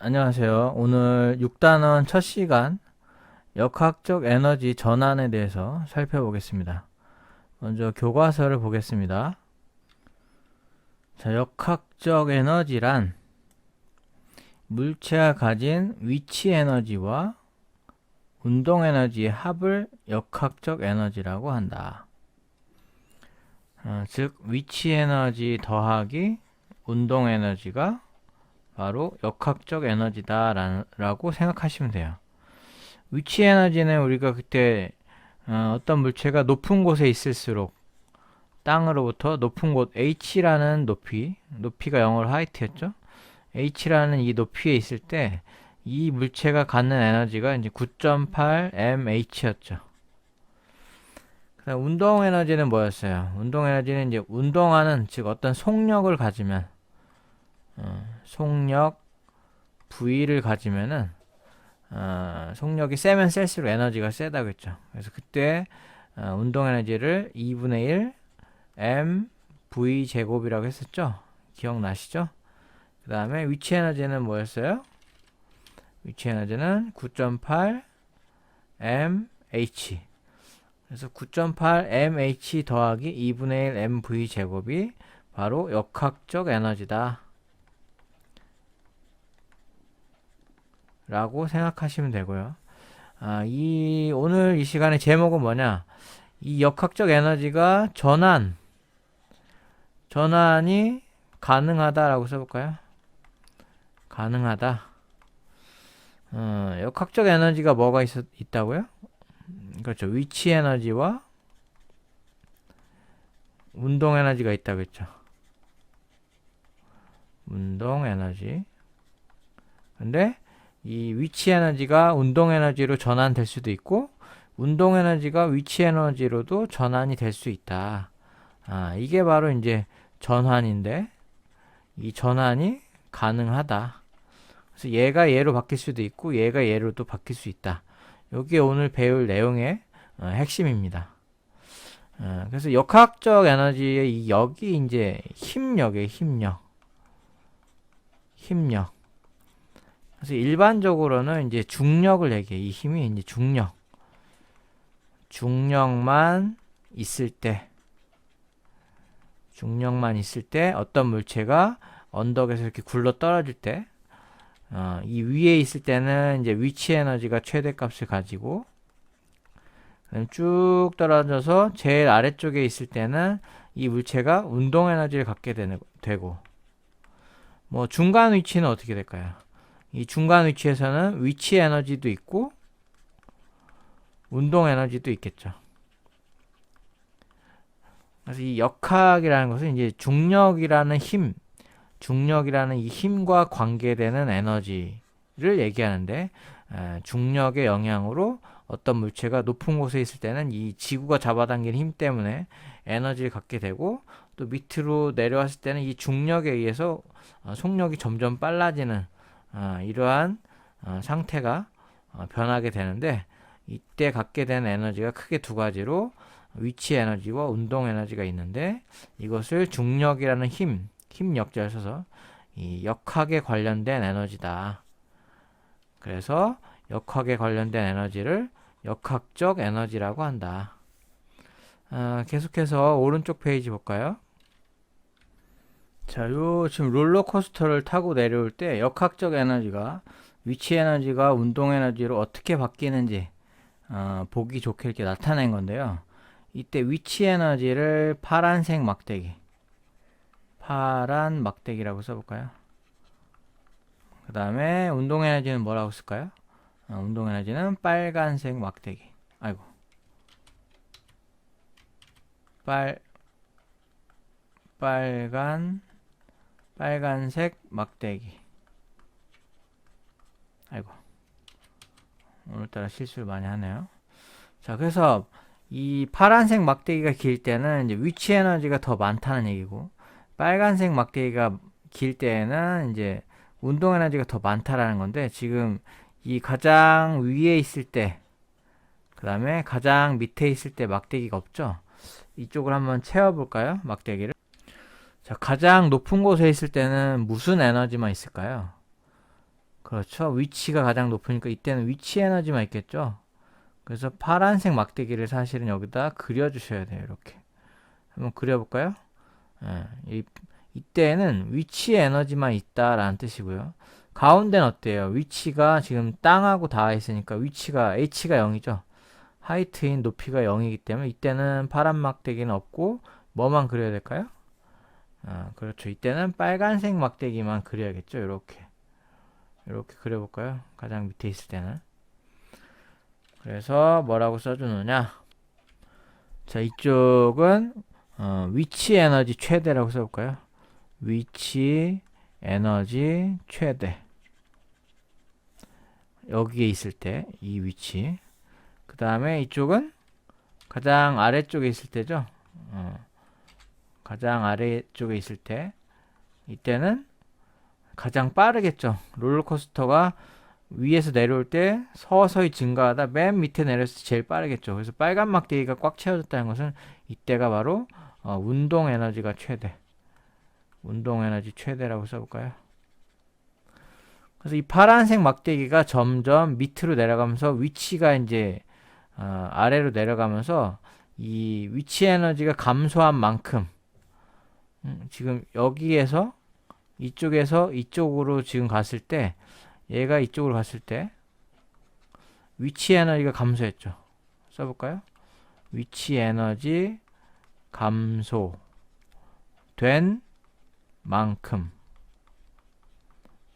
안녕하세요. 오늘 6단원 첫 시간 역학적 에너지 전환에 대해서 살펴보겠습니다. 먼저 교과서를 보겠습니다. 자, 역학적 에너지란 물체가 가진 위치 에너지와 운동 에너지의 합을 역학적 에너지라고 한다. 즉 위치 에너지 더하기 운동 에너지가 바로 역학적 에너지다라고 생각하시면 돼요. 위치 에너지는 우리가 그때 어떤 물체가 높은 곳에 있을수록 땅으로부터 높은 곳 h라는 높이가 영어로 하이트였죠. h라는 이 높이에 있을 때 이 물체가 갖는 에너지가 이제 9.8 mh였죠. 그다음 운동 에너지는 뭐였어요? 운동 에너지는 이제 운동하는, 즉 어떤 속력을 가지면 속력 V를 가지면은 속력이 세면 셀수록 에너지가 세다고 했죠. 그래서 그때 운동 에너지를 2분의 1 m v 제곱이라고 했었죠. 기억나시죠? 그 다음에 위치 에너지는 뭐였어요? 위치 에너지는 9.8 m h. 그래서 9.8 m h 더하기 2분의 1 m v 제곱이 바로 역학적 에너지다 라고 생각하시면 되고요. 오늘 이 시간의 제목은 뭐냐? 이 역학적 에너지가 전환이 가능하다라고 써볼까요? 가능하다. 역학적 에너지가 뭐가 있다고요? 그렇죠. 위치 에너지와 운동 에너지가 있다고 했죠. 운동 에너지. 근데 이 위치 에너지가 운동 에너지로 전환될 수도 있고 운동 에너지가 위치 에너지로도 전환이 될 수 있다. 이게 바로 이제 전환인데 이 전환이 가능하다. 그래서 얘가 얘로 바뀔 수도 있고 얘가 얘로도 바뀔 수 있다. 이게 오늘 배울 내용의 핵심입니다. 그래서 역학적 에너지의 이 역이 이제 힘력이에요. 힘력. 그래서 일반적으로는 이제 중력을 얘기해. 이 힘이 이제 중력만 있을 때 어떤 물체가 언덕에서 이렇게 굴러 떨어질 때, 이 위에 있을 때는 이제 위치 에너지가 최대값을 가지고, 쭉 떨어져서 제일 아래쪽에 있을 때는 이 물체가 운동 에너지를 갖게 되고, 뭐 중간 위치는 어떻게 될까요? 이 중간 위치에서는 위치 에너지도 있고 운동 에너지도 있겠죠. 그래서 이 역학이라는 것은 이제 중력이라는 이 힘과 관계되는 에너지를 얘기하는데, 중력의 영향으로 어떤 물체가 높은 곳에 있을 때는 이 지구가 잡아당기는 힘 때문에 에너지를 갖게 되고, 또 밑으로 내려왔을 때는 이 중력에 의해서 속력이 점점 빨라지는 이러한 상태가 변하게 되는데, 이때 갖게 되는 에너지가 크게 두 가지로 위치 에너지와 운동 에너지가 있는데, 이것을 중력이라는 힘 역자를 써서 이 역학에 관련된 에너지다. 그래서 역학에 관련된 에너지를 역학적 에너지라고 한다. 계속해서 오른쪽 페이지 볼까요? 자, 지금 롤러코스터를 타고 내려올 때 역학적 에너지가 위치 에너지가 운동 에너지로 어떻게 바뀌는지 보기 좋게 이렇게 나타낸 건데요. 이때 위치 에너지를 파란 막대기라고 써볼까요? 그 다음에 운동 에너지는 뭐라고 쓸까요? 운동 에너지는 빨간색 막대기. 빨간색 막대기. 오늘따라 실수를 많이 하네요. 자, 그래서 이 파란색 막대기가 길 때는 이제 위치 에너지가 더 많다는 얘기고, 빨간색 막대기가 길 때에는 이제 운동 에너지가 더 많다라는 건데, 지금 이 가장 위에 있을 때, 그 다음에 가장 밑에 있을 때 막대기가 없죠? 이쪽을 한번 채워볼까요? 막대기를. 자, 가장 높은 곳에 있을 때는 무슨 에너지만 있을까요? 그렇죠. 위치가 가장 높으니까 이때는 위치 에너지만 있겠죠. 그래서 파란색 막대기를 사실은 여기다 그려주셔야 돼요. 이렇게. 한번 그려볼까요? 이때는 위치 에너지만 있다라는 뜻이고요. 가운데는 어때요? 위치가 지금 땅하고 닿아 있으니까 위치가 h가 0이죠. 하이트인 높이가 0이기 때문에 이때는 파란 막대기는 없고 뭐만 그려야 될까요? 그렇죠. 이때는 빨간색 막대기만 그려야겠죠. 이렇게 그려볼까요? 가장 밑에 있을 때는. 그래서 뭐라고 써주느냐? 자, 이쪽은 위치 에너지 최대라고 써볼까요? 위치 에너지 최대. 여기에 있을 때 이 위치. 그 다음에 이쪽은 가장 아래쪽에 있을 때죠. 가장 아래쪽에 있을 때 이때는 가장 빠르겠죠. 롤러코스터가 위에서 내려올 때 서서히 증가하다 맨 밑에 내렸을 때 제일 빠르겠죠. 그래서 빨간 막대기가 꽉 채워졌다는 것은 이때가 바로 운동 에너지가 최대. 운동 에너지 최대라고 써볼까요? 그래서 이 파란색 막대기가 점점 밑으로 내려가면서 위치가 이제 아래로 내려가면서 이 위치 에너지가 감소한 만큼 지금 여기에서 이쪽에서 이쪽으로 지금 갔을 때 얘가 이쪽으로 갔을 때 위치 에너지가 감소했죠. 써볼까요? 위치 에너지 감소된 만큼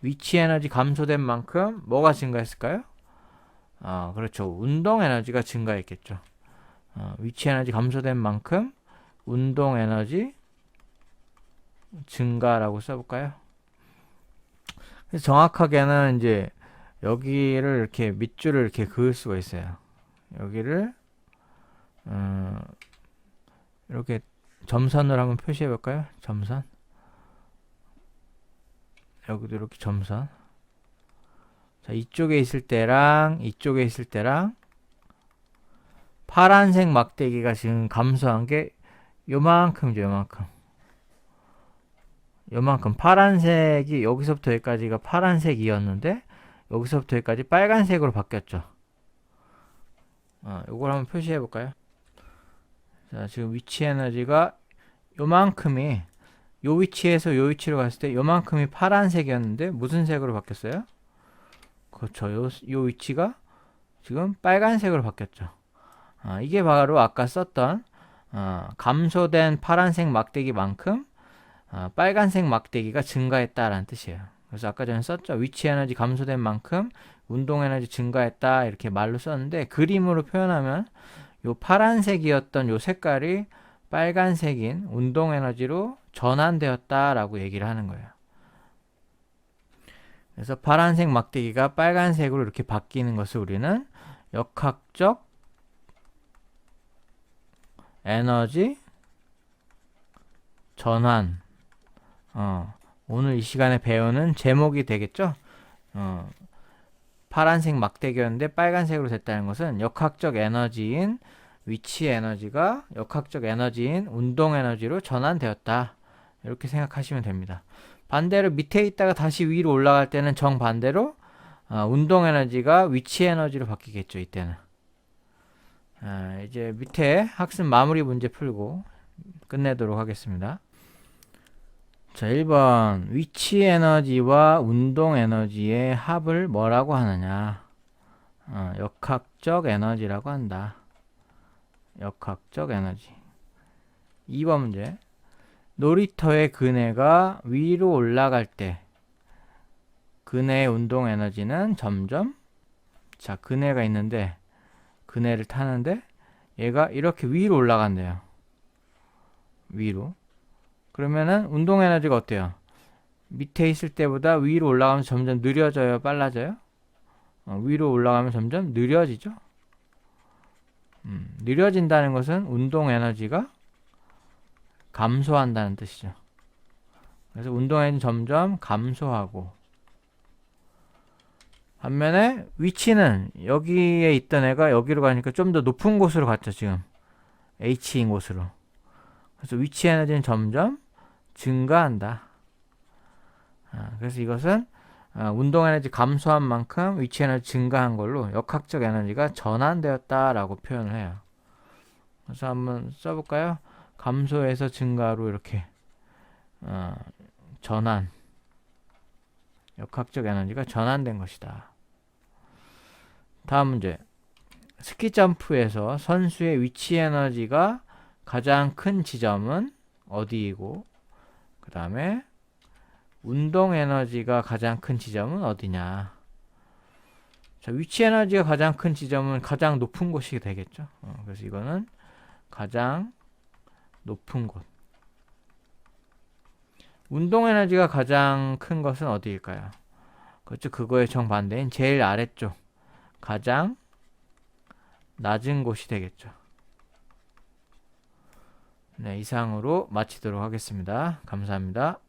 위치 에너지 감소된 만큼 뭐가 증가했을까요? 그렇죠. 운동 에너지가 증가했겠죠. 위치 에너지 감소된 만큼 운동 에너지 증가라고 써볼까요? 그래서 정확하게는 이제 여기를 이렇게 밑줄을 이렇게 그을 수가 있어요. 여기를 이렇게 점선으로 한번 표시해 볼까요? 점선. 여기도 이렇게 점선. 자, 이쪽에 있을 때랑 이쪽에 있을 때랑 파란색 막대기가 지금 감소한 게 요만큼이죠. 요만큼 파란색이 여기서부터 여기까지가 파란색이었는데 여기서부터 여기까지 빨간색으로 바뀌었죠. 요걸 한번 표시해 볼까요? 자, 지금 위치 에너지가 요만큼이 요 위치에서 요 위치로 갔을 때 요만큼이 파란색이었는데 무슨 색으로 바뀌었어요? 그렇죠. 요 위치가 지금 빨간색으로 바뀌었죠. 이게 바로 아까 썼던 감소된 파란색 막대기만큼 빨간색 막대기가 증가했다라는 뜻이에요. 그래서 아까 전에 썼죠. 위치 에너지 감소된 만큼 운동 에너지 증가했다 이렇게 말로 썼는데 그림으로 표현하면 요 파란색이었던 요 색깔이 빨간색인 운동 에너지로 전환되었다라고 얘기를 하는 거예요. 그래서 파란색 막대기가 빨간색으로 이렇게 바뀌는 것을 우리는 역학적 에너지 전환. 오늘 이 시간에 배우는 제목이 되겠죠? 파란색 막대기였는데 빨간색으로 됐다는 것은 역학적 에너지인 위치 에너지가 역학적 에너지인 운동 에너지로 전환되었다. 이렇게 생각하시면 됩니다. 반대로 밑에 있다가 다시 위로 올라갈 때는 정반대로 운동 에너지가 위치 에너지로 바뀌겠죠. 이때는. 이제 밑에 학습 마무리 문제 풀고 끝내도록 하겠습니다. 자, 1번 위치 에너지와 운동 에너지의 합을 뭐라고 하느냐? 역학적 에너지라고 한다. 역학적 에너지. 2번 문제. 놀이터의 그네가 위로 올라갈 때 그네의 운동 에너지는 점점 자, 그네가 있는데 그네를 타는데 얘가 이렇게 위로 올라간대요. 위로. 그러면은 운동 에너지가 어때요? 밑에 있을 때보다 위로 올라가면 점점 느려져요? 빨라져요? 위로 올라가면 점점 느려지죠? 느려진다는 것은 운동 에너지가 감소한다는 뜻이죠. 그래서 운동 에너지는 점점 감소하고 반면에 위치는 여기에 있던 애가 여기로 가니까 좀 더 높은 곳으로 갔죠. 지금 H인 곳으로. 그래서 위치 에너지는 점점 증가한다. 그래서 이것은 운동 에너지 감소한 만큼 위치 에너지 증가한 걸로 역학적 에너지가 전환되었다라고 표현을 해요. 그래서 한번 써볼까요? 감소에서 증가로 이렇게 전환, 역학적 에너지가 전환된 것이다. 다음 문제. 스키 점프에서 선수의 위치 에너지가 가장 큰 지점은 어디이고, 그 다음에 운동 에너지가 가장 큰 지점은 어디냐. 자, 위치 에너지가 가장 큰 지점은 가장 높은 곳이 되겠죠. 그래서 이거는 가장 높은 곳. 운동 에너지가 가장 큰 것은 어디일까요? 그렇죠. 그거의 정반대인 제일 아래쪽. 가장 낮은 곳이 되겠죠. 네, 이상으로 마치도록 하겠습니다. 감사합니다.